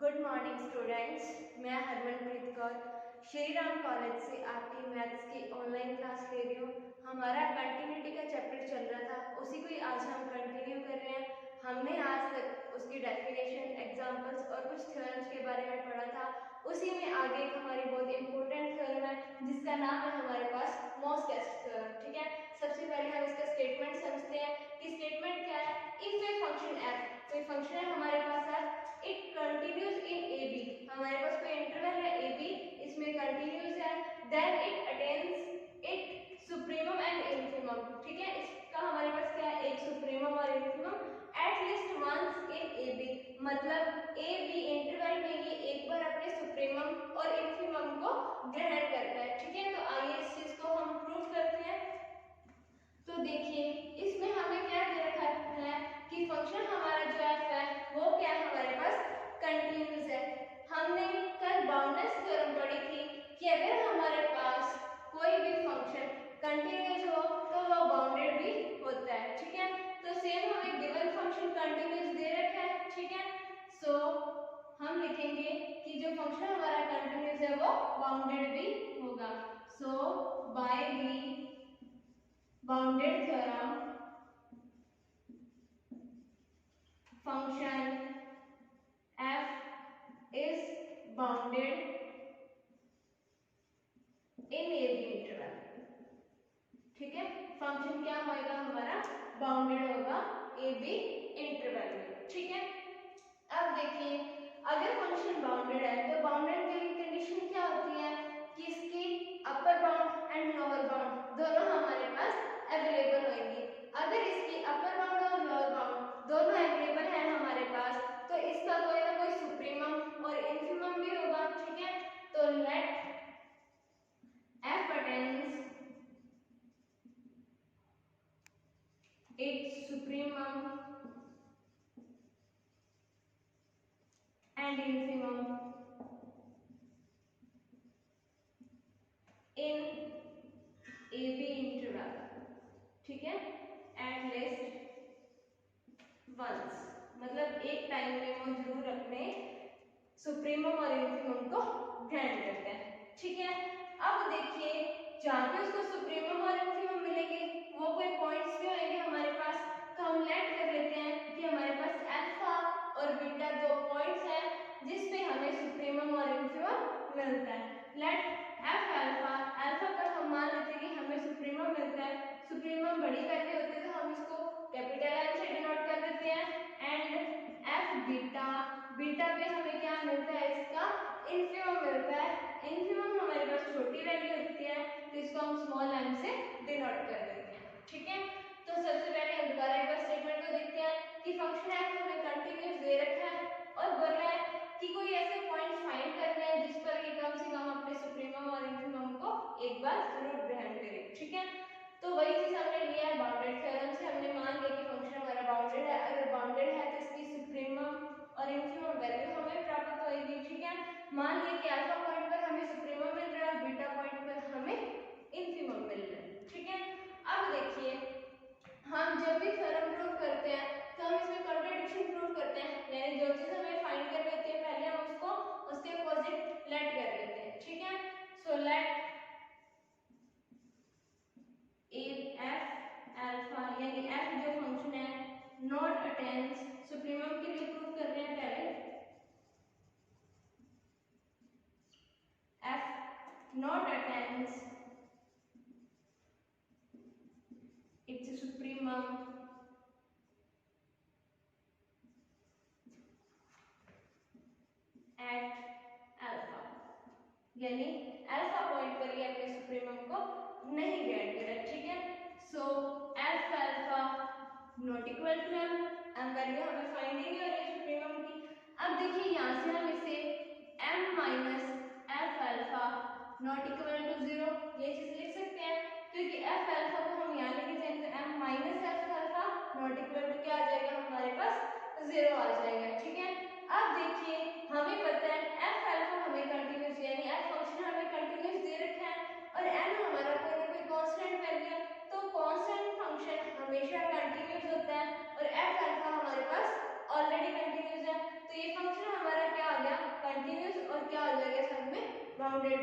Good morning students, मैं Harmanpreet Kaur Shri Ram college से आपकी मैथ्स की ऑनलाइन क्लास ले रही हूँ। हमारा कंटिन्यूटी का चैप्टर चल रहा था, उसी को ही आज हम कंटिन्यू कर रहे हैं। हमने आज तक उसकी डेफिनेशन, एग्जांपल्स और कुछ थ्योरम्स के बारे में पढ़ा था। उसी में आगे एक हमारी बहुत इंपॉर्टेंट थ्योरम है जिसका नाम है हमारे पास मोसकेस्ट थ्योरम। ठीक है, सबसे पहले हम इसका स्टेटमेंट समझते हैं कि स्टेटमेंट क्या है। इफ ए फंक्शन एफ, कोई फंक्शन है हमारे पास f, it continues in A b, हमारे पास कोई इंटरवल है ए बी, इसमें कंटिन्यूज है, then it attains it supremum and infimum. ठीक है, इसका हमारे पास क्या है, एक सुप्रीमम और infimum at least once in A B, मतलब ए बी इंटरवल में ये एक बार अपने सुप्रीमम और इन्फिमम को ग्रहण करता है। ठीक है, तो आइए इस चीज को हम प्रूव करते हैं। तो देखिए, इसमें हमें क्या दे रखा है कि फंक्शन हमारा जो एफ है वो क्या है, हमारे पास कंटिन्यूस है। हमने कल बाउंडनेस थ्योरम पढ़ी थी कि अगर हमारे पास कोई भी फंक्शन कंटिन्यूस हो तो वो बाउंडेड भी होता है। ठीक है, तो सेम हमें गिवन फंक्शन कंटिन्यूस दे रखा है। ठीक है, सो हम लिखेंगे कि जो फंक्शन हमारा कंटिन्यूस है वो बाउंडेड भी होगा। So by the bounded theorem, function f is bounded in a b interval। ठीक है, फंक्शन क्या होगा हमारा, बाउंडेड होगा ए बी इंटरवल में। ठीक है, अब देखिए, अगर फंक्शन बाउंडेड है तो बाउंडेड की कंडीशन क्या होती है कि इसकी upper bound and lower bound दोनों हमारे पास अवेलेबल होंगी। अगर इसकी अपर बाउंड और लोअर बाउंड दोनों अवेलेबल है हमारे पास तो इसका कोई ना कोई सुप्रीमम और इन्फिमम भी होगा। ठीक है, तो let f attains its supremum and infimum in AB interval। ठीक है, at least once, मतलब एक टाइम में वो जरूर अपने सुप्रीमम और इन्फिमम को ग्रहण करते हैं। ठीक है, अब देखिए, जहाँ पे उसको सुप्रीमम और इन्फिमम मिलेंगे वो कोई पॉइंट्स भी होंगे हमारे पास, तो हम लेट कर लेते हैं कि हमारे पास अल्फा और बीटा दो पॉइंट्स हैं जिस पे हमें सुप्रीमम और इन्फिमम मिलता है। लेट एफ अल्फा, अल्फा पर हम मान लेते हैं कि हमें सुप्रीमम मिलता है। सुप्रीमम बड़ी वैल्यू होती है तो हम इसको कैपिटल एम से डिनोट कर देते हैं। एंड एफ बीटा, बीटा पे हमें क्या मिलता है, इसका इन्फिमम मिलता है। इन्फिमम हमारे पास छोटी वैल्यू होती है तो इसको हम स्मॉल एम से डिनोट कर देते हैं। ठीक है, तो सबसे पहले हम दोबारा एक बार स्टेटमेंट को देखते हैं कि फंक्शन एफ हमें कंटिन्यूअस दे रखा है और बोला है कि कोई ऐसे पॉइंट फाइंड करने हैं जिस पर ये कम से कम अपने सुप्रीमम और इन्फिमम को एक बार जरूर ग्रहण करे। ठीक है, तो वही चीज हमने लिया है बाउंडेड थ्योरम से। हमने मान लिया कि फंक्शन हमारा बाउंडेड है, अगर बाउंडेड है तो इसकी सुप्रीमम और इन्फिमम वैल्यू हमें प्राप्त होगी। ठीक है, मान लिया कि अल्फा पॉइंट पर हमें सुप्रीमम मिल रहा है, बीटा पॉइंट पर हमें इन्फिमम मिल रहा है। ठीक है, अब देखिए, हम जब भी थ्योरम प्रूव करते हैं तो हम इसमें कॉन्ट्रडिक्शन प्रूव करते हैं, यानी जो चीज हमें फाइंड करनी होती है पहले हम उसको उसके अपोजिट लेट कर लेते हैं। ठीक है, सो लेट एफ अल्फा, यानी एफ जो फंक्शन है नॉट अटेन्स, सुप्रीमम के लिए प्रूव कर रहे हैं पहले, F not attains its supremum at alpha, यानी अल्फा पॉइंट पर ये अपने सुप्रीमम को नहीं ग्रहण करा। ठीक है, so f alpha not equal to m, m value हमें फाइंड नहीं हो रही है सुप्रीमम की। अब देखिए, यहाँ से हम इसे M minus F alpha not equal to 0 ये चीज लिख सकते हैं, क्योंकि एफ अल्फा को हम यहाँ लेके जाएंगे तो M minus F alpha not equal to क्या आ जाएगा, हमारे पास 0 आ जाएगा। ठीक है, अब देखिए, हमें पता है एफ अल्फा हमें कंटिन्यूस, यानी एफ फंक्शन हमें कंटिन्यूस दे रखा है और एम हमारा कोई ना कोई कांस्टेंट वैल्यू है, तो कांस्टेंट फंक्शन हमेशा कंटिन्यूस होता है और एफ अल्फा हमारे पास ऑलरेडी कंटिन्यूस है, तो ये फंक्शन हमारा क्या आ गया,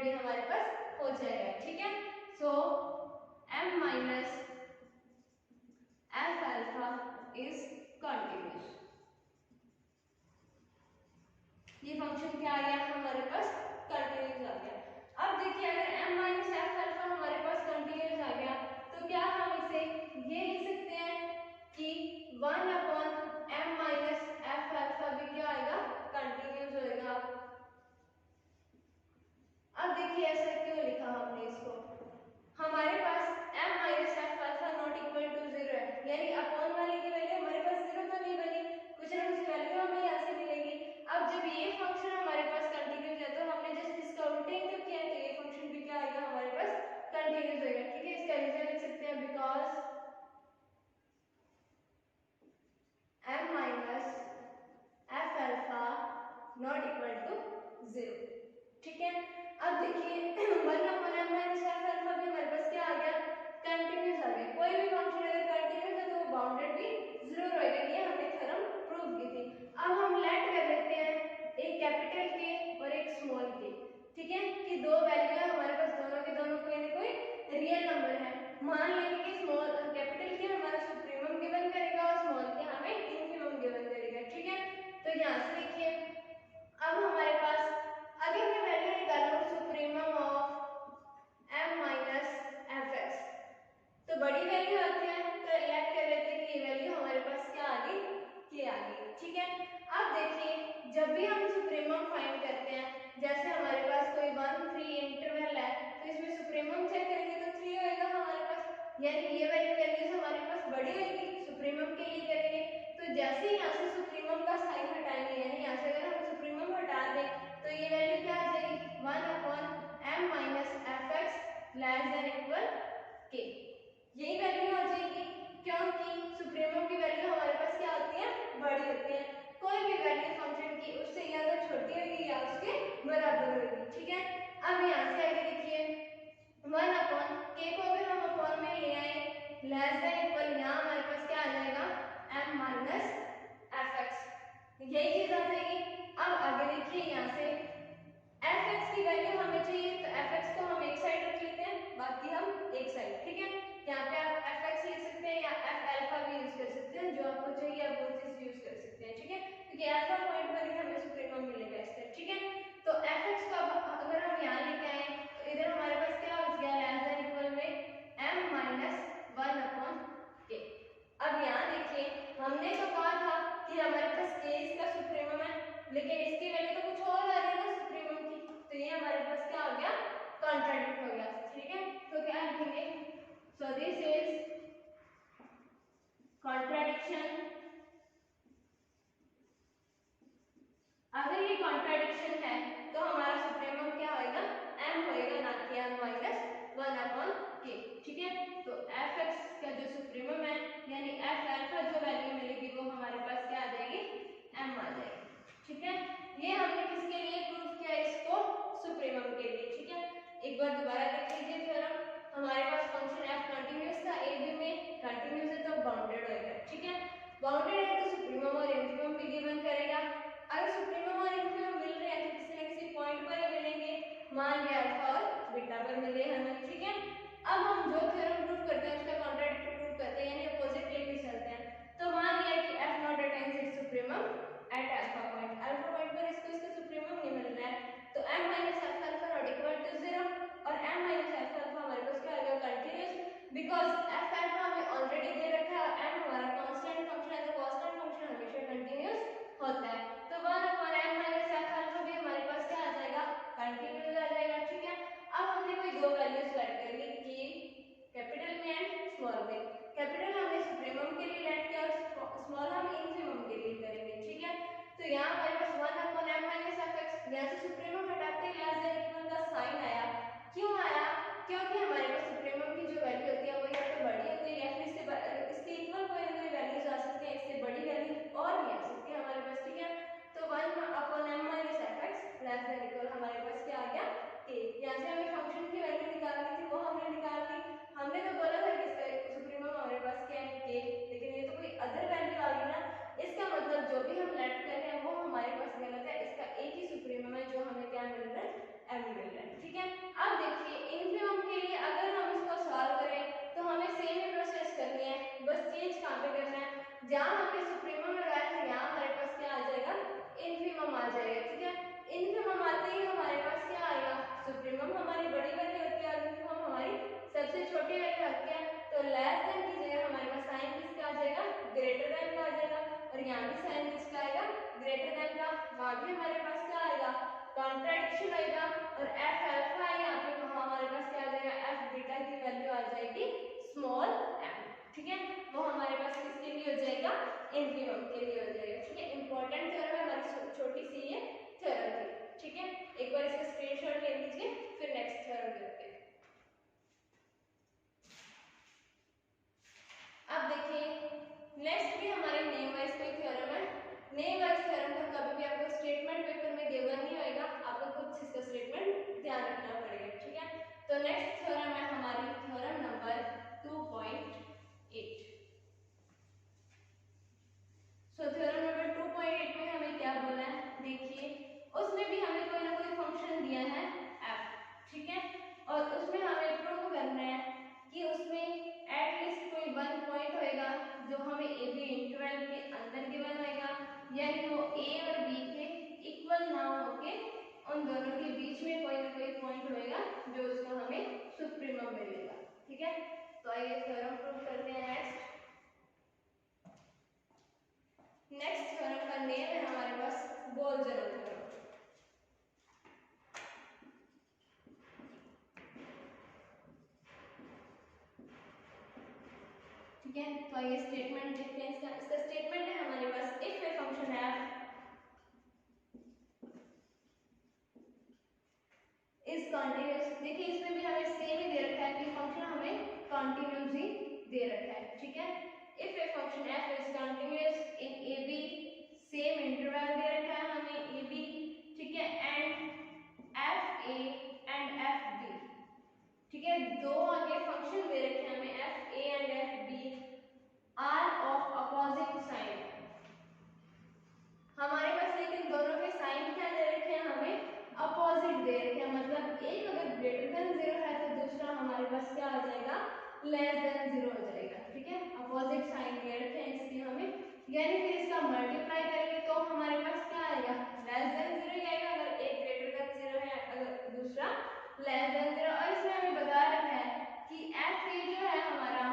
भी हमारे पास हो जाएगा, ठीक है। सो m minus f alpha is continuous. ये फंक्शन क्या आ गया हमारे पास, कंटिन्यूस आ गया। अब देखिए अगर m माइनस एफ अल्फा हमारे पास कंटिन्यूस आ गया तो क्या हम इसे ये लिख सकते हैं कि 1 upon m minus F alpha भी क्या आएगा, कंटिन्यूस होएगा। अब देखिए ऐसा क्यों लिखा हमने इसको, हमारे पास m minus F alpha not equal to 0 है, यानी अपॉन वाले की वैल्यू हमारे पास 0 तो नहीं बनी, कुछ ना कुछ वैल्यू हमें यहाँ से मिलेगी। अब जब ये फंक्शन हमारे पास कंटिन्यूस है तो हमने जस्ट इसका उल्टा इंटू किया है तो ये फंक्शन भी क्या आएगा हमारे पास, कंटिन्यूस होएगा, ठीक है। इसका रीजन लिख सकते हैं because m minus F alpha not equal to 0, ठीक है। अब देखिए 1 upon m minus F alpha भी हमारे पास क्या आ गया, कंटिन्यूस आ गया। कोई भी फंक्शन अगर कंटिन्यूस है तो वो बाउंडेड भी जरूर होएगा, ये हमने थ्योरम प्रूव की थी। अब हम लेट कर लेते हैं एक कैपिटल के और एक स्मॉल के, ठीक है, कि दो वैल्यू है हमारे पास, दोनों के दोनों कोई ना कोई रियल नंबर है। मान लेंगे कि स्मॉल कैपिटल के हमारा सुप्रीमम गिवन करेगा और स्मॉल के हमें इनफिमम गिवन करेगा, ठीक है। तो यहाँ से देखिए अब हमारे पास अगर मैं वैल्यू निकालूं supremum of m minus F x, तो बड़ी वैल्यू आती है तो लेट कर लेते हैं कि ये वैल्यू हमारे पास क्या आ गई, के आ गई, ठीक है। अब देखिए जब भी हम सुप्रीमम फाइंड करते हैं, जैसे हमारे पास कोई 1 3 इंटरवल है तो इसमें सुप्रीमम चेक करेंगे तो 3 होएगा हमारे पास, यानी ये वाली वैल्यूज हमारे पास बड़ी होगी, सुप्रीमम के लिए करेंगे तो जैसे ही यहाँ से सुप्रीमम का साइन हटाएंगे, यानी यहाँ से अगर हम सुप्रीमम हटा दें तो ये वैल्यू क्या आ जाएगी, 1 upon m minus F x less than equal के, यही वैल्यू आ जाएगी क्योंकि सुप्रीमम की वैल्यू हमारे पास क्या होती है, बड़ी होती है। कोई भी वैल्यू फंक्शन की उससे या तो छोटी होगी या उसके बराबर होगी, ठीक है। अब यहाँ से आगे देखिए 1 अपॉन के को अगर हम अपॉन में ले आए लेस देन इक्वल, यहाँ हमारे पास क्या आ जाएगा m माइनस एफ एक्स, यही चीज आ जाएगी। अब आगे देखिए यहाँ से एफ एक्स की वैल्यू हमें चाहिए तो एफ एक्स को हम एक साइड रख लेते हैं, बाकी हम एक साइड, ठीक है। यहाँ पे आप एफ एक्स लिख सकते हैं या एफ अल्फा भी यूज कर सकते हैं, जो आपको चाहिए आप वो चीज यूज कर सकते हैं, ठीक है, क्योंकि अल्फा पॉइंट पर ही हमें सुप्रीमम मिलेगा इससे, ठीक है। तो एफ एक्स को अगर हम यहाँ लेके आए तो इधर हमारे पास क्या हो गया, लेस देन इक्वल में m माइनस 1 अपॉन के। अब यहाँ देखिए हमने तो कहा था कि हमारे पास k इसका सुप्रीमम है, लेकिन इसकी वैल्यू तो कुछ और आ रही है ना सुप्रीमम की, तो ये हमारे पास क्या हो गया, कॉन्ट्राडिक्ट हो गया, ठीक है। तो क्या लिखेंगे, सो दिस इज contradiction ए और बी के इक्वल ना होके उन दोनों के बीच में कोई ना कोई पॉइंट होएगा जो उसका हमें सुप्रीमम मिलेगा। ठीक है, तो आइए थ्योरम प्रूव करते हैं। नेक्स्ट थ्योरम का नेम है हमारे पास बोल्जमैन थ्योरम। ठीक है, तो आइए स्टेटमेंट देखते हैं। इसका स्टेटमेंट है हमारे पास if a function f is continuous. देखिए इसमें भी हमें सेम ही दे रखा है कि फंक्शन हमें कंटीन्यूअस ही दे रखा है। ठीक है, if a function f is continuous in a b, same interval दे रखा है हमें a b, ठीक है, and f a and f b। ठीक है, दो आगे फंक्शन दे रखे हैं हमें f a and f b are of opposite sign. हमारे पास लेकिन दोनों के साइन क्या दे रखे हैं, हमें अपोजिट दे रखे हैं। मतलब एक अगर ग्रेटर देन 0 है तो दूसरा हमारे पास क्या आ जाएगा, लेस देन 0 हो जाएगा। ठीक है, अपोजिट साइन दे रखे हैं इसके हमें, यानी फिर इसका मल्टीप्लाई करेंगे तो हमारे पास क्या आएगा, लेस देन 0 ही आएगा। अगर एक ग्रेटर देन 0 है, अगर दूसरा लेस देन 0। और इसमें हमें बता रखा है कि f a जो है हमारा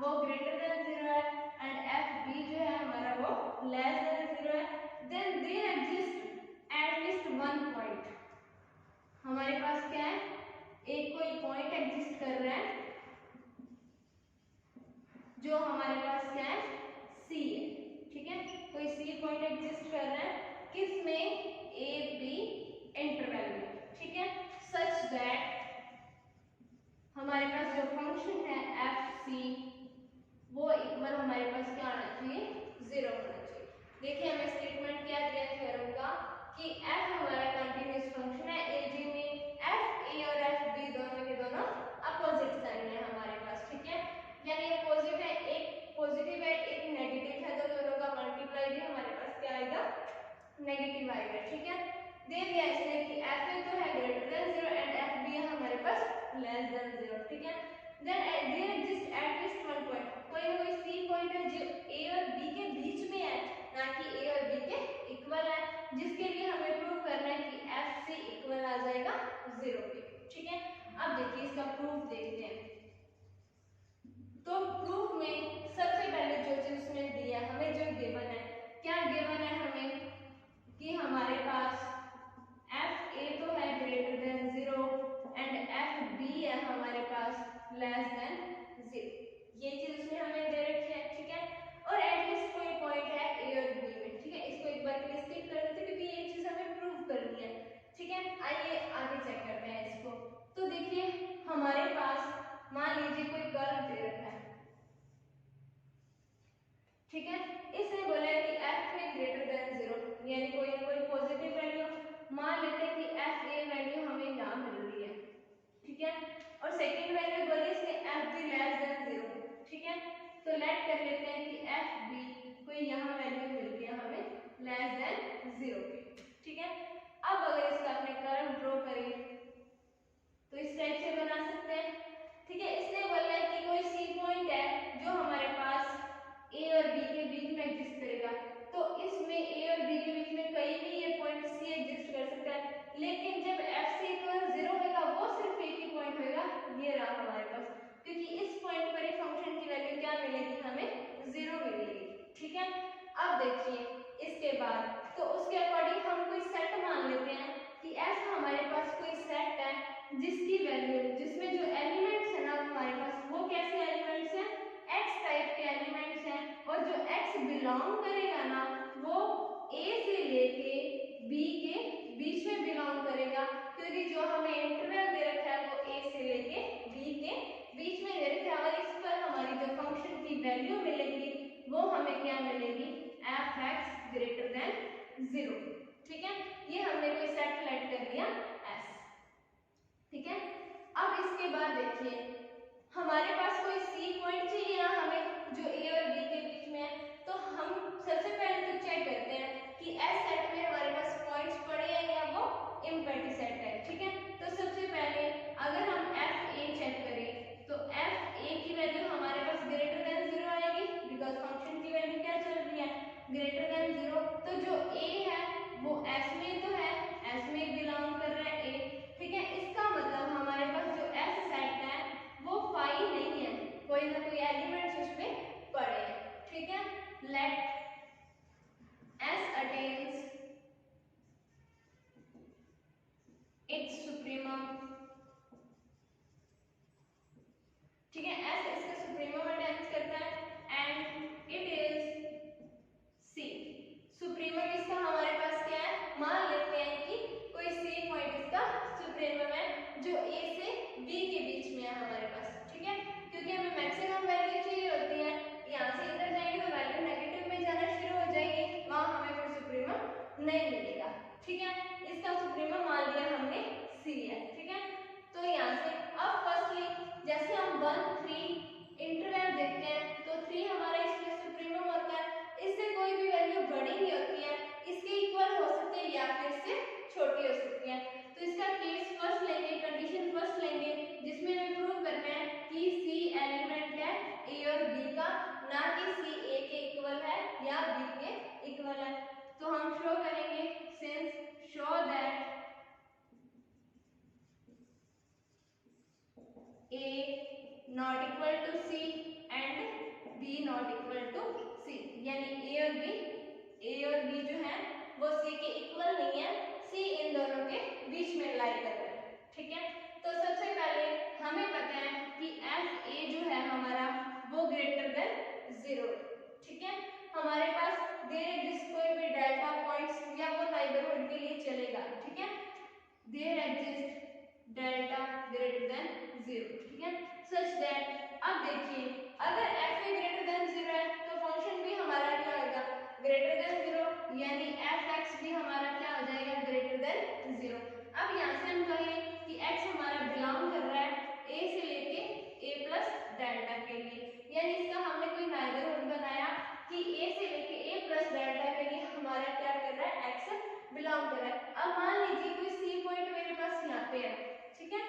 वो ग्रेटर देन 0 है एंड f b जो है हमारा वो लेस देन 0 है। Then there exist at least one point. हमारे पास क्या है, एक कोई पॉइंट एग्जिस्ट कर रहा है जो हमारे पास क्या है, C है। ठीक है, कोई C पॉइंट एग्जिस्ट कर रहा है किसमें, A B इंटरवल में। ठीक है, सच दैट हमारे पास जो फंक्शन है एफ सी वो इक्वल हमारे पास क्या आना चाहिए, 0 होना चाहिए। देखिए हमें स्टेटमेंट क्या दिया है थ्योरम का कि f हमारा कंटीन्यूअस फंक्शन है ए जी में f a और f b दोनों के दोनों अपोजिट साइन है हमारे पास। ठीक है, यानी अपोजिट है, एक पॉजिटिव है एक नेगेटिव है, तो दोनों का मल्टीप्लाई भी हमारे पास क्या आएगा, नेगेटिव आएगा। ठीक है, दे दिया इसने कि f a तो है greater than 0 and f b है हमारे पास लेस देन 0। ठीक है, then there exist at least one point, कोई ना कोई सी पॉइंट है जो a और b के बीच में है, ना कि a और b के इक्वल है, जिसके लिए हमें प्रूव करना है कि f से इक्वल आ जाएगा 0 पे। ठीक है, अब देखिए इसका प्रूफ देखते हैं। तो प्रूफ में सबसे पहले जो चीज उसने दिया हमें, जो गिवन है, क्या गिवन है हमें कि हमारे पास f a तो है greater than 0 and f b है हमारे पास लेस देन 0। ये चीज उसने हमें दे रखी है। ठीक है, और एटलीस्ट कोई पॉइंट है a और b में। ठीक है, इसको एक बार के लिए स्टिक कर देते क्योंकि ये चीज हमें प्रूव करनी है। ठीक है, आइए आगे चेक करते हैं इसको। तो देखिए हमारे पास मान लीजिए कोई कर्व दे रखा है। ठीक है, इसने बोला है कि f a ग्रेटर देन 0, यानी कोई ना कोई पॉजिटिव वैल्यू, मान लेते हैं कि f a वैल्यू हमें यहाँ मिल रही है। ठीक है, और सेकंड वैल्यू बोली इसने f b लेस देन 0। ठीक है, तो लेट कर लेते हैं कि f b कोई यहाँ वैल्यू मिल गया हमें लेस देन 0 पे। ठीक है, अब अगर इसका अपने कर्व ड्रॉ करें तो इस टाइप से बना सकते हैं। ठीक है, इसने बोला है कि कोई सी पॉइंट है जो हमारे पास a और b के बीच में एग्जिस्ट करेगा, तो इसमें a और b के बीच में कहीं भी ये पॉइंट c एग्जिस्ट कर सकता है, लेकिन जब f c इक्वल 0 होगा वो सिर्फ एक ही पॉइंट होगा, ये रहा हमारे पास, क्योंकि इस पॉइंट पर ही फंक्शन की वैल्यू क्या मिलेगी, हमें 0 मिलेगी। ठीक है, अब देखिए इसके बाद तो उसके अकॉर्डिंग हम कोई सेट मान लेते हैं कि f हमारे पास कोई सेट है जिसकी वैल्यू, जिसमें जो एलिमेंट्स है ना हमारे पास वो कैसे एलिमेंट्स हैं, x टाइप के एलिमेंट्स हैं, और जो x बिलोंग करेगा ना वो a से लेके b के बीच में बिलोंग करेगा, क्योंकि जो हमें इंटरवल दे रखा है वो a से लेके b के बीच में दे रखा है, और इस पर हमारी जो फंक्शन की वैल्यू मिलेगी वो हमें क्या मिलेगी, f(x) ग्रेटर देन 0। ठीक है, ये हमने कोई सेट लेट कर दिया s। ठीक है, अब इसके बाद देखिए हमारे पास कोई सी पॉइंट चाहिए ना हमें जो a और b के बीच में है, तो हम सबसे पहले तो चेक करते हैं कि S सेट में हमारे पास पॉइंट्स पड़े हैं या वो एम्प्टी सेट है। ठीक है, तो सबसे पहले अगर हम f a चेक करें तो f a की वैल्यू हमारे पास ग्रेटर देन 0 आएगी, बिकॉज फंक्शन की वैल्यू क्या चल रही है, ग्रेटर देन 0। तो जो a है नहीं मिलेगा। ठीक है, इसका सुप्रीमम मान लिया हमने सी है। ठीक है, तो यहाँ से अब फर्स्टली जैसे हम 1 3 इंटरवल देखते हैं तो 3 हमारा इसमें सुप्रीमम होता है, इससे कोई भी वैल्यू बड़ी नहीं होती है, इसके इक्वल हो सकते हैं या फिर इससे छोटी हो सकती है। तो इसका केस फर्स्ट लेंगे, कंडीशन फर्स्ट लेंगे, जिसमें हमें प्रूव करना है कि सी एलिमेंट है ए और बी का, ना कि सी ए के इक्वल है या बी के इक्वल है। तो हम शो करेंगे since show that A not equal to C and B not equal to C, यानी A और B जो है वो C के इक्वल नहीं है, C इन दोनों के बीच में लाई कर रहा है। ठीक है, तो सबसे पहले हमें पता है कि एफ ए जो है हमारा वो ग्रेटर देन 0। ठीक है, हमारे पास देयर एग्जिस्ट कोई भी डेल्टा पॉइंट्स या वो नेबरहुड के लिए चलेगा। ठीक है, there exist delta greater than 0। ठीक है, सच दैट अब देखिए अगर एफ ए ग्रेटर देन 0 है तो फंक्शन भी हमारा क्या होगा, ग्रेटर देन 0, यानी एफ एक्स भी हमारा क्या हो जाएगा, ग्रेटर देन 0। अब यहाँ से हम कहें कि x हमारा बिलोंग कर रहा है a से लेके a प्लस डेल्टा के लिए, यानी इसका हमने कोई नेबरहुड बनाया कि a से लेके a प्लस डेल्टा के लिए हमारा क्या कर रहा है, x बिलोंग कर रहा है। अब मान लीजिए कोई c पॉइंट मेरे पास यहाँ पे है। ठीक है,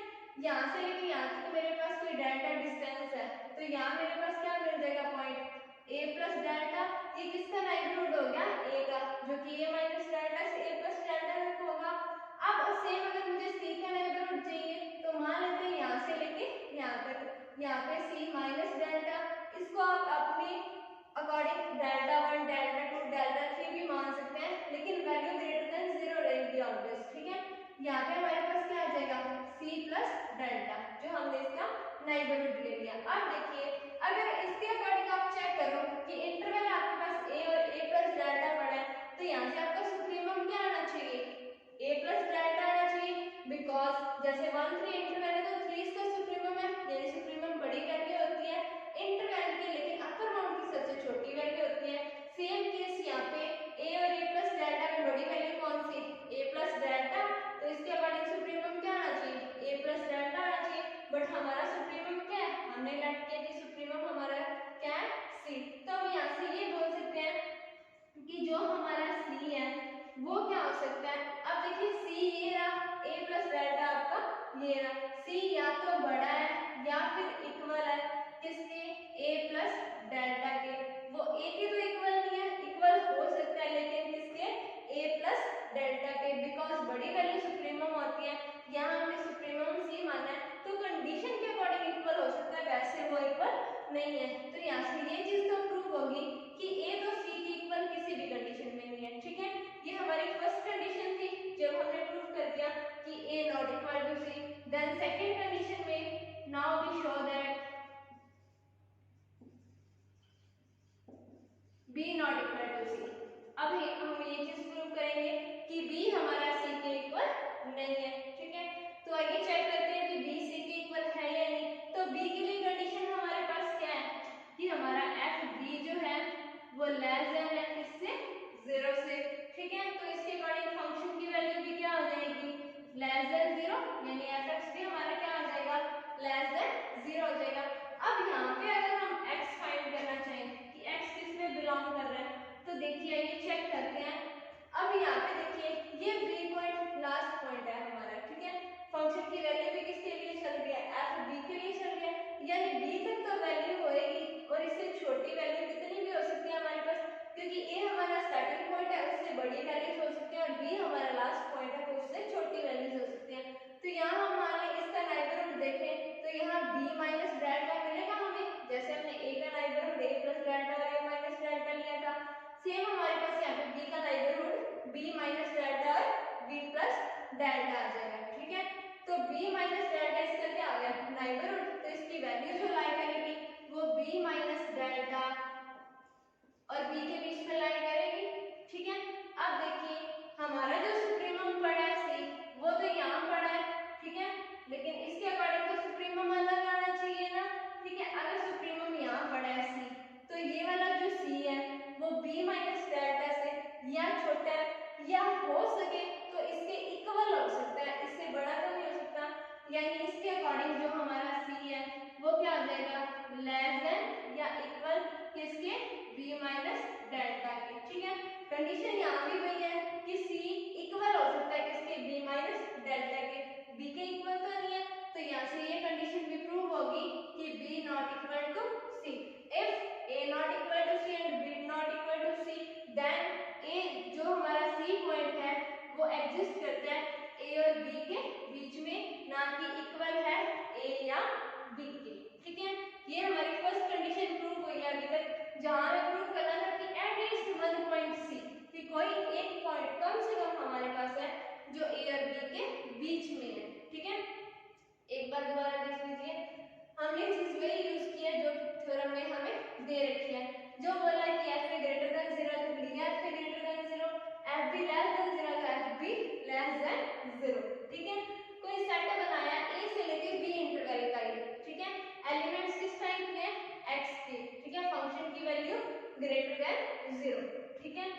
यहाँ से लेके यहाँ तक मेरे पास कोई डेल्टा डिस्टेंस है, तो यहाँ मेरे पास क्या मिल जाएगा पॉइंट a प्लस डेल्टा, ये किसका नेबरहुड हो गया, a का, जो कि a माइनस डेल्टा से a प्लस डेल्टा तक होगा। अब सेम अगर मुझे c का नेबरहुड चाहिए तो मान लेते हैं यहाँ से लेके यहाँ तक, यहाँ पे c माइनस डेल्टा, इसको आप अपनी अकॉर्डिंग डेल्टा 1 डेल्टा 2 डेल्टा 3 भी मान सकते हैं, लेकिन वैल्यू ग्रेटर देन 0 रहेगी ऑलवेज। ठीक है, यहाँ पे हमारे पास क्या आ जाएगा, c प्लस डेल्टा, जो हमने इसका नेबरहुड ले लिया। अब देखिए अगर इसके अकॉर्डिंग आप चेक करो कि इंटरवल आपके पास a और a प्लस डेल्टा पड़ा है, तो यहाँ से आपका सुप्रीमम क्या आना चाहिए, a प्लस डेल्टा आना चाहिए, बिकॉज जैसे 1 3 इंटरवल है तो 3 इसका सुप्रीमम है, यानी सुप्रीमम बड़ी वैल्यू होती है इंटरवल की, लेकिन अपर बाउंड की सबसे छोटी वैल्यू होती है। सेम केस यहाँ पे a और a प्लस डेल्टा में बड़ी वैल्यू कौन सी, a प्लस डेल्टा, तो इसके अकॉर्डिंग सुप्रीमम क्या आना चाहिए, a प्लस डेल्टा आना चाहिए, बट हमारा सुप्रीमम क्या है, हमने लेट किया कि सुप्रीमम हमारा क्या है, c। तो हम यहाँ से ये बोल सकते हैं कि जो हमारा c है वो क्या हो सकता है। अब देखिए c ये रहा, a प्लस डेल्टा आपका ये रहा, c या तो बड़ा है या फिर इक्वल है किसके, a प्लस डेल्टा के, वो a के तो इक्वल नहीं है, इक्वल हो सकता है लेकिन किसके, a प्लस डेल्टा के, बिकॉज बड़ी वैल्यू सुप्रीमम होती है, यहाँ हमने सुप्रीमम c माना है, तो कंडीशन के अकॉर्डिंग इक्वल हो सकता है, वैसे वो इक्वल नहीं है। तो यहाँ से ये चीज तो प्रूव होगी कि a तो c के इक्वल किसी भी कंडीशन में नहीं है। ठीक है, ये हमारी फर्स्ट कंडीशन थी जब हमने प्रूव कर दिया कि a not equal to c। Then second condition में now we show that b not equal to c। अब हम ये चीज प्रूव करेंगे कि b हमारा c के इक्वल नहीं है। ठीक है, तो आइए चेक करते हैं कि b c के इक्वल है या नहीं। तो b के लिए कंडीशन हमारे पास क्या है कि हमारा f b जो है वो लेस देन है किससे, 0 से। ठीक है, तो इसके अकॉर्डिंग फंक्शन की वैल्यू भी क्या हो जाएगी, लेस देन 0, यानी f x भी हमारा क्या हो जाएगा, लेस देन 0 हो जाएगा। अब यहाँ पे अगर हम x फाइंड करना चाहें कि x किस में बिलोंग कर रहा है, तो देखिए ये चेक करते हैं। अब यहाँ पे देखिए ये b पॉइंट लास्ट पॉइंट है हमारा। ठीक है, फंक्शन की वैल्यू भी किसके लिए चल रही है, f b के लिए चल रही है, यानी b तक तो वैल्यू होएगी और इससे छोटी वैल्यू कितनी भी हो सकती है हमारे पास, क्योंकि a हमारा स्टार्टिंग पॉइंट है, उससे बड़ी वैल्यूज हो सकती है, और b हमारा लास्ट पॉइंट है तो उससे छोटी वैल्यूज हो सकती है। तो यहाँ हम मान लें इसका नेबरहुड देखें तो यहाँ b माइनस डेल्टा मिलेगा हमें, जैसे हमने a का नेबरहुड a प्लस डेल्टा और a माइनस डेल्टा लिया था, सेम हमारे पास यहाँ पे b का नेबरहुड b माइनस डेल्टा और b प्लस डेल्टा आ जाएगा। ठीक है, तो b माइनस डेल्टा इसका क्या आ गया, नेबरहुड, तो इसकी वैल्यू जो लाई करेगी वो b माइनस डेल्टा और b के बीच में लाई करेगी। ठीक है, अब देखिए हमारा जो सुप्रीमम पड़ा है c वो तो यहाँ पड़ा है। ठीक है, लेकिन इसके अकॉर्डिंग तो सुप्रीमम अलग आना चाहिए ना। ठीक है, अगर सुप्रीमम यहाँ पड़ा है c, तो ये वाला जो c है वो b माइनस डेल्टा से या छोटा है या माइनस डेल्टा के, ठीक है। कंडीशन यहाँ भी वही है कि सी इक्वल हो सकता है किसके, बी माइनस डेल्टा के, बी के इक्वल तो नहीं है, तो यहाँ से ये कंडीशन भी प्रूव होगी कि b not equal to c. If a not equal to c and b not equal to c, then a जो हमारा सी पॉइंट है वो एग्जिस्ट करता है ए और बी के बीच में, ना कि इक्वल है ए या बी के, ठीक है। ये हमारी फर्स्ट कंडीशन प्रूव हुई है अभी तक, जहां हमें प्रूव करना था कि एटलीस्ट वन पॉइंट सी, कि कोई एक पॉइंट कम से कम हमारे पास है जो ए और बी के बीच में है, ठीक है। एक बार दोबारा देख लीजिए, हमने चीज वही यूज की है जो थ्योरम में हमें दे रखी है, जो बोला कि एफ ए ग्रेटर देन 0 तो लिया F A greater than 0, F be less than 0 तो एफ बी लेस देन 0, ठीक है। कोई सेट बनाया ए से लेके बी इंटरवल का ही, ठीक है। एलिमेंट्स किस टाइप के, एक्स के, ठीक है। फंक्शन की वैल्यू ग्रेटर देन 0, ठीक है।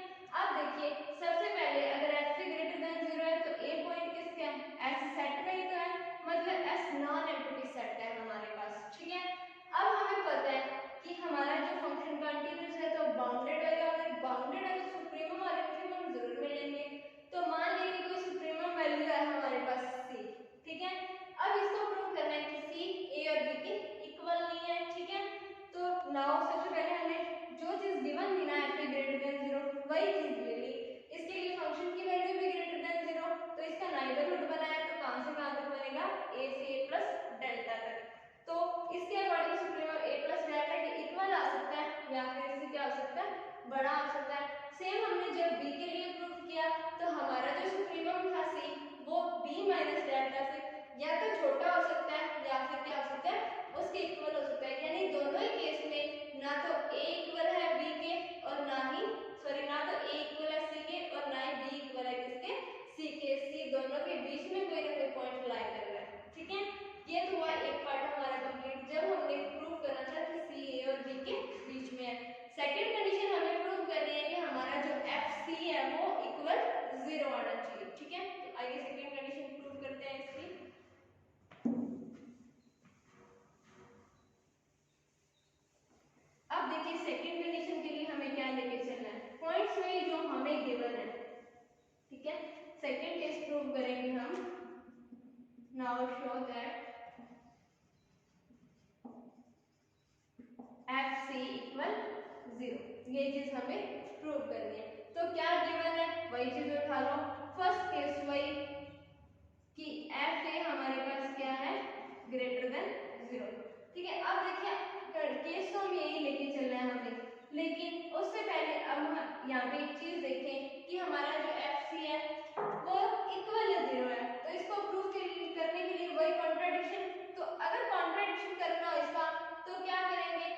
अब देखिए सबसे पहले अगर एफ ए ग्रेटर देन 0 है तो ए पॉइंट किसका है, एस सेट का ही तो है, मतलब एस नॉन एम्प्टी सेट है हमारे पास, ठीक है। अब हमें पता है कि हमारा जो फंक्शन कंटीन्यूअस है तो बाउंडेड होगा, अगर बाउंडेड है तो सुप्रीमम और इन्फीमम जरूर मिलेंगे, तो मान लीजिए कि कोई सुप्रीमम वैल्यू है हमारे पास सी, ठीक है। अब इसको प्रूव करना है कि सी ए और बी के इक्वल नहीं है, ठीक है। तो नाउ सबसे पहले हमने जो चीज गिवन थी ना एफ ए ग्रेटर देन 0 वही चीज ले ली, इसके लिए फंक्शन की वैल्यू भी ग्रेटर देन 0, तो इसका नाइबरहुड बनाया तो कहां से कहां तक बनेगा, ए से ए प्लस डेल्टा तक, तो इसके अकॉर्डिंग सुप्रीमम ए प्लस डेल्टा के इक्वल आ सकता है या फिर इससे क्या हो सकता है, बड़ा हो सकता है। सेम हमने जब बी के लिए प्रूव किया तो हमारा जो सुप्रीमम था सी वो बी माइनस डेल्टा से या तो छोटा हो सकता है या फिर क्या हो सकता है, उसके इक्वल हो सकता है, यानी दोनों ही केस में ना तो ए इक्वल है बी के और ना ही ना तो ए इक्वल है सी के और ना ही बी इक्वल है किसके, सी के, सी दोनों के बीच में कोई ना कोई पॉइंट लाई कर रहा है, ठीक है। ये तो हुआ एक पार्ट हमारा कंप्लीट, जब हमने प्रूव करना था कि सी ए और बी के बीच में है। सेकंड कंडीशन हमें प्रूव करनी है कि हमारा जो एफ सी है वो इक्वल 0 आना चाहिए, ठीक है। तो आइए सेकंड कंडीशन प्रूव करते हैं इसकी। अब देखिए सेकंड कंडीशन के लिए हमें क्या लेके चलना है, पॉइंट्स में जो हमें गिवन है, ठीक है। सेकंड केस प्रूव करेंगे हम, now show that F C equal 0, ये चीज हमें प्रूव करनी है। तो क्या गिवन है वही चीज उठा लो, फर्स्ट केस वही कि एफ ए हमारे पास क्या है, ग्रेटर देन 0, ठीक है। अब देखिए केस तो हम यही लेके चल रहे हैं हमें, लेकिन उससे पहले अब हम यहाँ पे एक चीज देखें कि हमारा जो एफ सी है वो इक्वल 0 है, तो इसको प्रूव करने के लिए वही कॉन्ट्राडिक्शन, तो अगर कॉन्ट्राडिक्शन करना हो इसका तो क्या करेंगे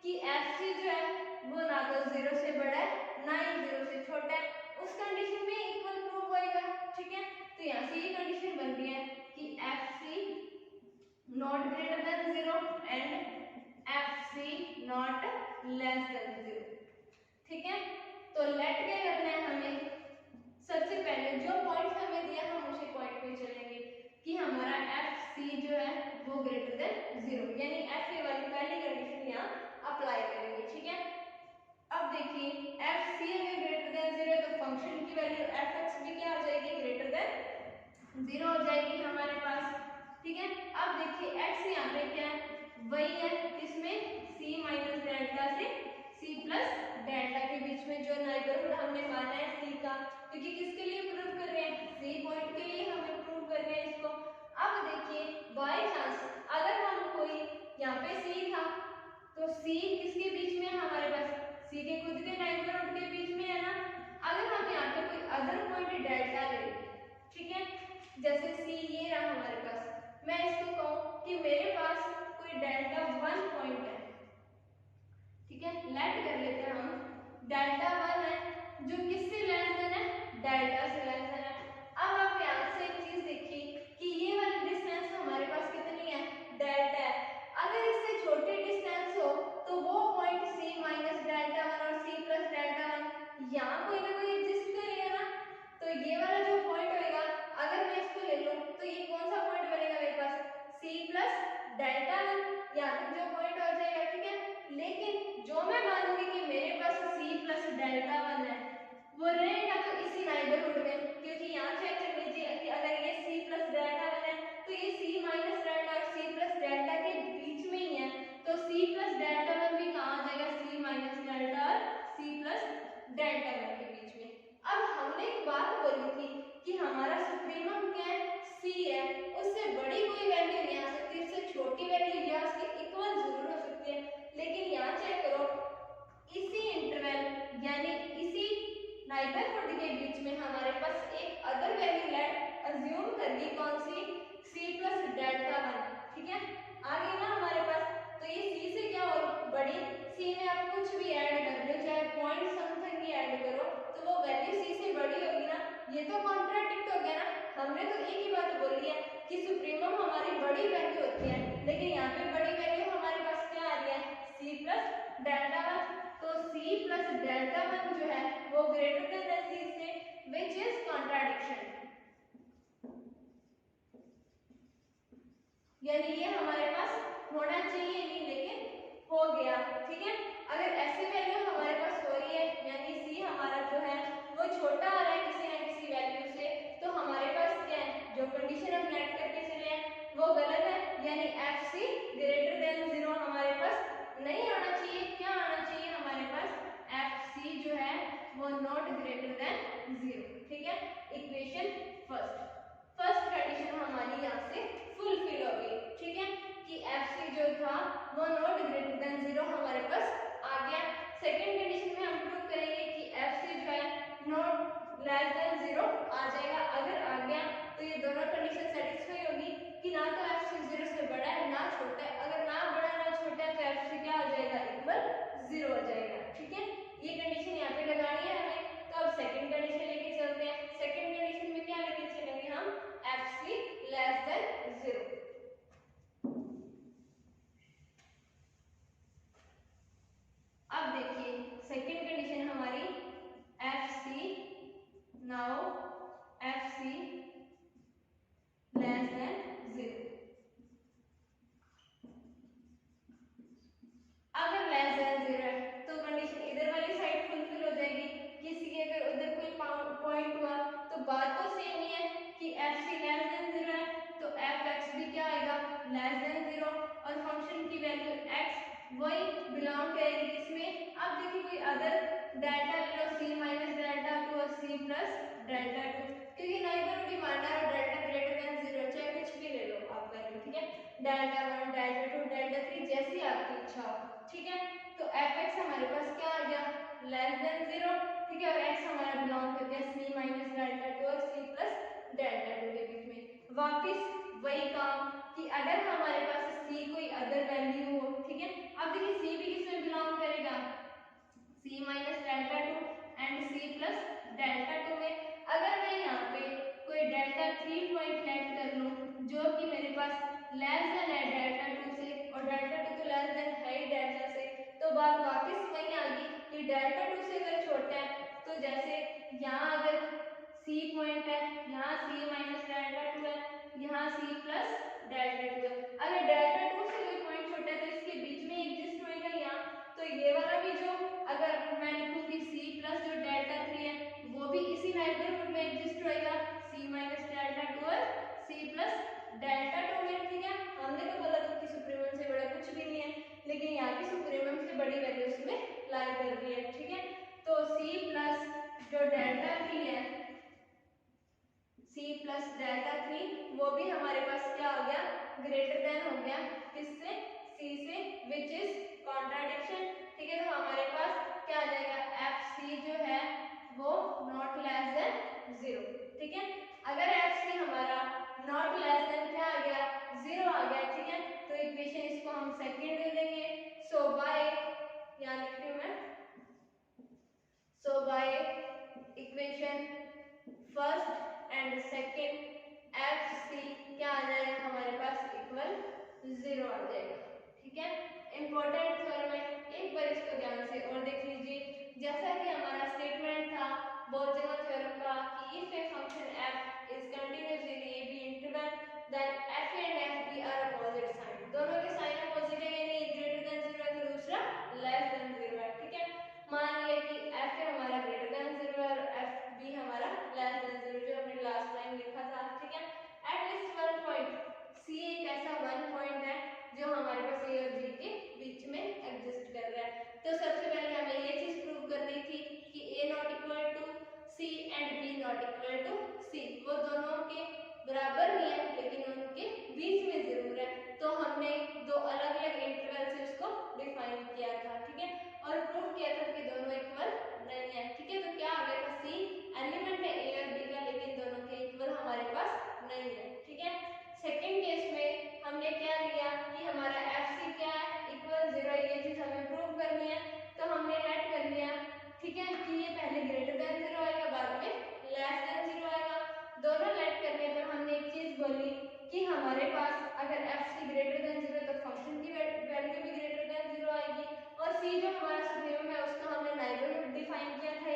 कि एफ सी जो है वो ना तो 0 से बड़ा है ना ही 0 से छोटा है, उस कंडीशन में इक्वल प्रूव होएगा, ठीक है। तो यहाँ से ये कंडीशन बन रही है कि F C not greater than 0 and F C not less than 0, ठीक है। तो लेट क्या करना है हमें, सबसे पहले जो पॉइंट हमें दिया हम उसी पॉइंट पे चलेंगे कि हमारा एफ सी जो है वो ग्रेटर देन 0, यानी एफ ए वाली पहली कंडीशन यहाँ अप्लाई करेंगे, ठीक है। अब देखिए एफ सी अगर ग्रेटर देन 0 है तो फंक्शन की वैल्यू एफ एक्स भी क्या हो जाएगी, ग्रेटर देन 0 हो जाएगी हमारे पास, ठीक है। अब देखिए एक्स यहाँ पे क्या है, वही है इसमें c माइनस डेल्टा से c प्लस डेल्टा के बीच में जो नेबरहुड हमने माना है c का, क्योंकि किसके लिए प्रूव कर रहे हैं, c पॉइंट के लिए हमें प्रूव कर रहे हैं इसको। अब देखिए बाय चांस अगर हम कोई यहाँ पे c था तो c किसके बीच में है हमारे पास, c के खुद के नेबरहुड के बीच में है ना। अगर हम यहाँ पे कोई अदर पॉइंट डेल्टा ले, ठीक है, जैसे c ये रहा हमारे पास, मैं इसको कहूँ कि मेरे पास कोई डेल्टा 1 पॉइंट है, ठीक है। लेट कर लेते हैं हम डेल्टा 1 है जो किससे लेस देन है, डेल्टा से लेस देन है। अब आप यहाँ से एक चीज देखिए कि ये वाली डिस्टेंस हमारे पास कितनी है, डेल्टा है। अगर इससे छोटी डिस्टेंस हो तो वो पॉइंट c माइनस डेल्टा 1 और c प्लस डेल्टा 1 यहाँ कोई ना कोई एग्जिस्ट करेगा ना, तो ये वाला जो पॉइंट होगा अगर मैं इसको ले लूं तो ये कौन सा पॉइंट बनेगा मेरे पास, c प्लस डेल्टा 1 यहाँ तक जो पॉइंट हो जाएगा, ठीक है। लेकिन जो मैं मानूंगी कि मेरे पास c FC ग्रेटर देन 0 हमारे पास नहीं आना चाहिए। क्या आना चाहिए हमारे पास? FC जो है वो नॉट ग्रेटर देन 0। ठीक है, इक्वेशन फर्स्ट कंडीशन हमारी यहाँ से फुलफिल हो गई। ठीक है, कि FC जो था वो नॉट ग्रेटर देन 0 हमारे पास आ गया। सेकंड कंडीशन में हम प्रूव करेंगे कि FC जो है नॉट लेस देन 0 आ जाएगा। अगर आ गया तो ये दोनों कंडीशन सेटिस्फाई होगी कि ना तो FC 0 से बड़ा है ना छोटा है। अगर ना बड़ा ना छोटा है तो FC क्या आ जाएगा? इक्वल 0 हो जाएगा। ठीक है, ये कंडीशन यहाँ पे लगानी है हमें। तो अब सेकंड कंडीशन लेके चलते हैं। सेकंड कंडीशन में क्या लेके चलेंगे हम? FC less than 0। अब देखिए सेकंड कंडीशन हमारी FC now FC less than 0। अगर लेस देन 0 है तो कंडीशन इधर वाली साइड फुलफिल हो जाएगी। किसी के अगर उधर कोई पॉइंट हुआ तो बात तो सेम ही है कि FC लेस देन 0 है तो fx भी क्या आएगा? Less than 0। और फंक्शन की वैल्यू x वही बिलोंग करेगी इसमें। अब देखिए कोई अदर डेल्टा ले लो, c माइनस डेल्टा 2 और c प्लस डेल्टा 2, क्योंकि नेबरहुड मानना है डेल्टा ग्रेटर देन 0, चाहे कुछ भी ले लो आप वैल्यू। ठीक है, डेल्टा 1 डेल्टा 2 डेल्टा 3 जैसी आपकी इच्छा हो। ठीक है, तो fx हमारे पास क्या आ गया? Less than 0। ठीक है, और x हमारा बिलोंग करता है c माइनस डेल्टा 2 और c प्लस डेल्टा 2 के बीच में। वापस वही काम कि अगर हमारे पास c कोई अदर वैल्यू हो। ठीक है, अब देखिए c भी किसमें बिलोंग करेगा? c minus delta 2 and c plus delta 2 में। अगर मैं यहाँ पे कोई डेल्टा 3 पॉइंट लेट कर लूँ जो कि मेरे पास लेस देन है डेल्टा 2 से, और डेल्टा 2 तो लेस देन है ही डेल्टा से, तो बात वापस वही आ गई कि डेल्टा 2 से अगर छोटा है तो जैसे यहाँ अगर c पॉइंट है, यहाँ c माइनस डेल्टा 2 है, यहाँ c प्लस डेल्टा 2 है। अगर डेल्टा 2 से कोई पॉइंट छोटा है तो इसके बीच में एग्जिस्ट होएगा यहाँ। तो ये वाला भी जो अगर मैं लिखूंगी c प्लस जो डेल्टा 3 है वो भी इसी नेबरहुड में एग्जिस्ट होएगा, c माइनस डेल्टा 2 और c प्लस डेल्टा 2 में। ठीक है, हमने तो बोला था कि सुप्रीमम से बड़ा कुछ भी नहीं है, लेकिन यहाँ पे सुप्रीमम से बड़ी वैल्यू इसमें लाई कर रही है। ठीक है, तो c प्लस जो डेल्टा 3 है, c प्लस डेल्टा 3 वो भी हमारे पास क्या हो गया? ग्रेटर देन हो गया किससे? c से, विच इज कॉन्ट्राडिक्शन। ठीक है, तो हमारे पास क्या आ जाएगा? fc जो है वो नॉट लेस देन 0। ठीक है, अगर fc हमारा नॉट लेस देन क्या आ गया? 0 आ गया। ठीक है, तो इक्वेशन इसको हम सेकंड दे देंगे। सो बाय, यहाँ लिखती हूँ मैं, so by equation first and second fc क्या आ जाएगा हमारे पास? इक्वल 0 आ जाएगा। ठीक है, इंपॉर्टेंट थ्योरम है, एक बार इसको ध्यान से और देख लीजिए। जैसा कि हमारा स्टेटमेंट था बोर्जमन थ्योरम का कि if a function f is continuous in a b interval then f and fb are opposite sign. दोनों के साइन अपोजिट है, यानी एक ग्रेटर देन 0 है तो दूसरा लेस देन 0 है। ठीक है, मान लिया कि f हमारा ग्रेटर देन 0 है और fb हमारा लेस देन 0, जो हमने लास्ट टाइम लिखा था। ठीक है, eight least one point c एक ऐसा वन पॉइंट है जो हमारे पास a और b के बीच में एग्जिस्ट कर रहा है। तो सबसे पहले हमें ये चीज प्रूव करनी थी कि a not equal to c and b not equal to c, वो दोनों के बराबर नहीं है लेकिन उनके बीच में जरूर है। तो हमने दो अलग अलग इंटरवल से उसको डिफाइन किया था। ठीक है, और प्रूव किया था कि दोनों इक्वल नहीं है। ठीक है, तो क्या आ गया था? c एलिमेंट है a और b का, लेकिन दोनों के इक्वल हमारे पास नहीं है। ठीक है, सेकंड केस में हमने क्या लिया कि हमारा fc क्या है? इक्वल 0, ये चीज हमें प्रूव करनी है। तो हमने लेट कर लिया, ठीक है, कि ये पहले ग्रेटर देन 0 आएगा, बाद में लेस देन 0 आएगा। दोनों लेट करने पर हमने एक चीज बोली कि हमारे पास अगर fc ग्रेटर देन 0 तो फंक्शन की वैल्यू भी ग्रेटर देन 0 आएगी। और c जो हमारा सुप्रीमम है उसका हमने नेबरहुड डिफाइन किया था,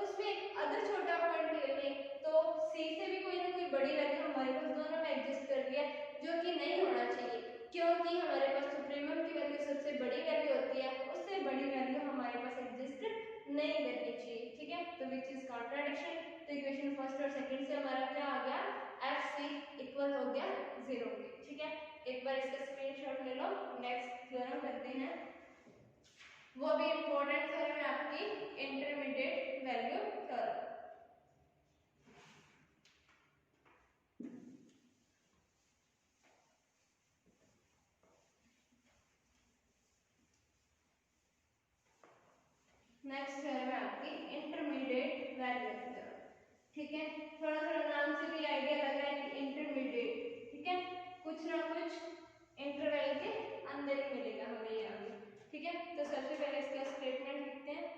उसमें एक अदर छोटा पॉइंट ले लें तो c से भी कोई ना कोई बड़ी वैल्यू हमारे पास दोनों में एग्जिस्ट कर रही है, जो कि नहीं होना चाहिए, क्योंकि हमारे पास सुप्रीमम की वैल्यू सबसे बड़ी वैल्यू होती है, उससे बड़ी वैल्यू हमारे पास एग्जिस्ट नहीं करनी चाहिए। ठीक है, तो विच इज कॉन्ट्राडिक्शन। तो इक्वेशन फर्स्ट और सेकंड से हमारा क्या आ गया? fc इक्वल हो गया 0 के। ठीक है, एक बार इसका स्क्रीनशॉट ले नेक्स्ट थ्योरम है आपकी इंटरमीडिएट वैल्यू थ्योरम। ठीक है, थोड़ा थोड़ा नाम से भी आइडिया लग रहा है कि इंटरमीडिएट, ठीक है, कुछ ना कुछ इंटरवल के अंदर ही मिलेगा हमें यहाँ पे। ठीक है, तो सबसे पहले इसका स्टेटमेंट लिखते हैं।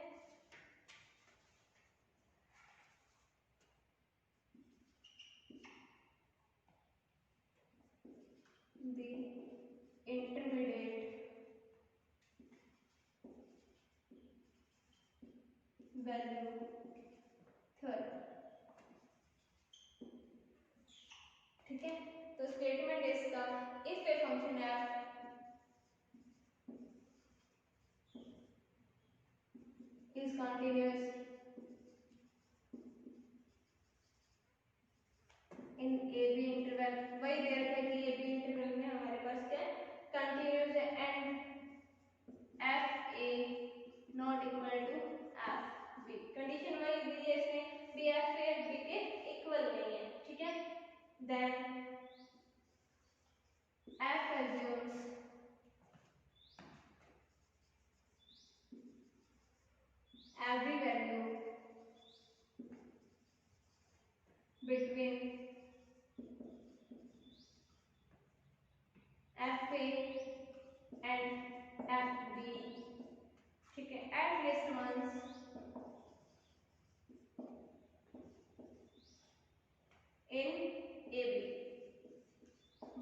The intermediate value theorem। ठीक है, तो स्टेटमेंट इसका, if a function f is continuous in AB interval, वही दे रखा है कि AB interval में हमारे पास क्या है, continuous है and f a not equal to f b। Condition वही दी है इसमें, b f a b के इक्वल नहीं है। ठीक है, then f assumes every value between fa and fb, ठीक है, at least once in ab।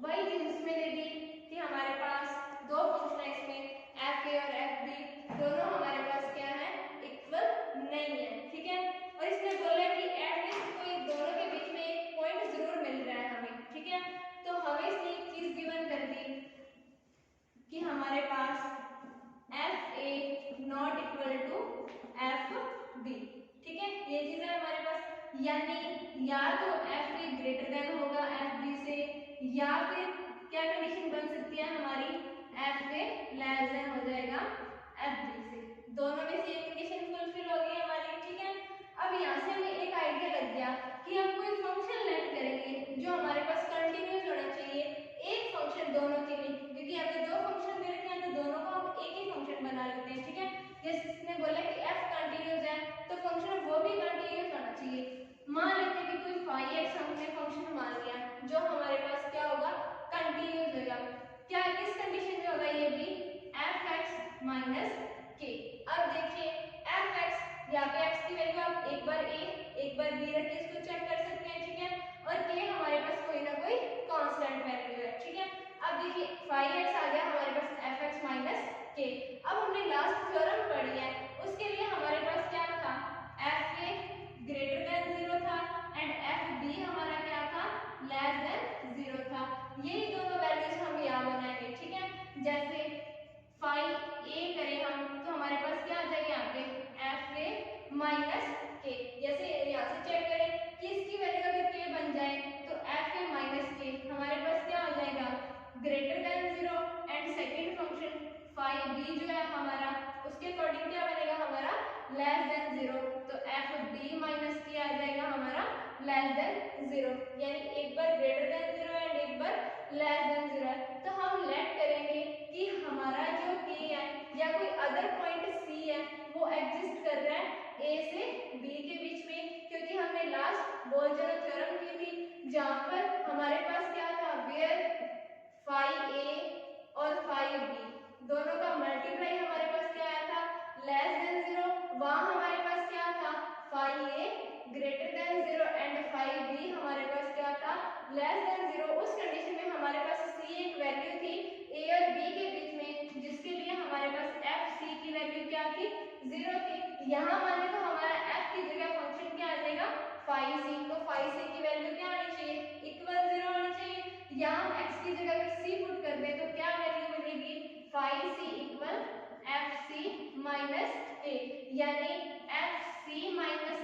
वही चीज इसमें दे दी कि हमारे पास दो फंक्शन है, इसमें एफ ए और एफ बी, दोनों हमारे पास क्या है, इक्वल नहीं है। ठीक है, और इसने बोला कि एटलीस्ट कोई दोनों के बीच में एक पॉइंट जरूर मिल रहा है हमें। ठीक है, तो हमें इसने एक चीज गिवन कर दी कि हमारे पास f a not equal to f b. ठीक है, ये चीज है हमारे पास, यानी या तो एफ ए ग्रेटर देन होगा एफ बी से, या फिर क्या कंडीशन बन सकती है हमारी, एफ ए लेस देन हो जाएगा एफ बी से। दोनों में से एक कंडीशन फुलफिल हो गई हमारी। ठीक है, अब यहाँ से हमें एक आइडिया लग गया कि हम कोई फंक्शन लेट करेंगे जो हमारे पास कंटिन्यूअस होना चाहिए, एक फंक्शन दोनों के लिए, क्योंकि अभी दो फंक्शन दे रखे हैं तो दोनों को हम एक ही फंक्शन बना लेते हैं। ठीक है, जैसे इसने बोला कि f कंटिन्यूअस है तो फंक्शन वो भी कंटिन्यूअस होना चाहिए। मान लेते हैं कि कोई फाई एक्स हमने फंक्शन मान लिया जो हमारे पास क्या होगा, कंटिन्यूअस होगा। क्या किस कंडीशन में होगा ये भी, fx माइनस के। अब देखिए fx, यहाँ पे x की वैल्यू आप एक बार a एक बार b रख के इसको चेक कर सकते हैं। ठीक है, और k हमारे पास कोई ना कोई कांस्टेंट वैल्यू है। ठीक है, अब देखिए फाई एक्स आ गया हमारे पास fx माइनस के। अब हमने लास्ट थ्योरम पढ़ी है, उसके लिए हमारे पास क्या था, f a ग्रेटर देन 0 था एंड f b हमारा क्या था, लेस देन 0 था। यही दोनों वैल्यूज हम यहाँ बनाएंगे। ठीक है, जैसे फाई a करें हम तो हमारे पास क्या आ जाएगा यहाँ पे, f a माइनस के। जैसे यहाँ से चेक करें कि इसकी वैल्यू अगर k बन जाए तो f a माइनस के हमारे पास क्या हो जाएगा, greater than 0 and second function phi b जो है हमारा, उसके अकॉर्डिंग क्या बनेगा हमारा, लेस देन 0, तो f b माइनस के आ जाएगा हमारा लेस देन 0, यानी एक बार ग्रेटर देन 0 एंड एक बार लेस देन 0 है। तो हम लेट करेंगे कि हमारा जो k है या कोई अदर पॉइंट c है वो एग्जिस्ट कर रहा है a से b के बीच में, क्योंकि हमने लास्ट बोल्जर थ्योरम की थी जहां पर हमारे पास क्या था, वेयर फाई a और फाई b दोनों का मल्टीप्लाई हमारे पास क्या आया था, लेस देन 0। वहां हमारे पास क्या था, phi a greater than 0 and phi b हमारे पास क्या था, लेस देन 0। उस कंडीशन में हमारे पास c एक वैल्यू थी a और b के बीच में, जिसके लिए हमारे पास f c की वैल्यू क्या थी, 0 थी। यहाँ माने तो हमारा f की जगह फंक्शन क्या आ जाएगा, फाई c। तो फाई c की वैल्यू क्या आनी चाहिए, इक्वल 0 आनी चाहिए। यहाँ हम x की जगह अगर c पुट कर दें तो क्या वैल्यू मिलेगी, phi c equal F C minus K, यानी एफ सी माइनस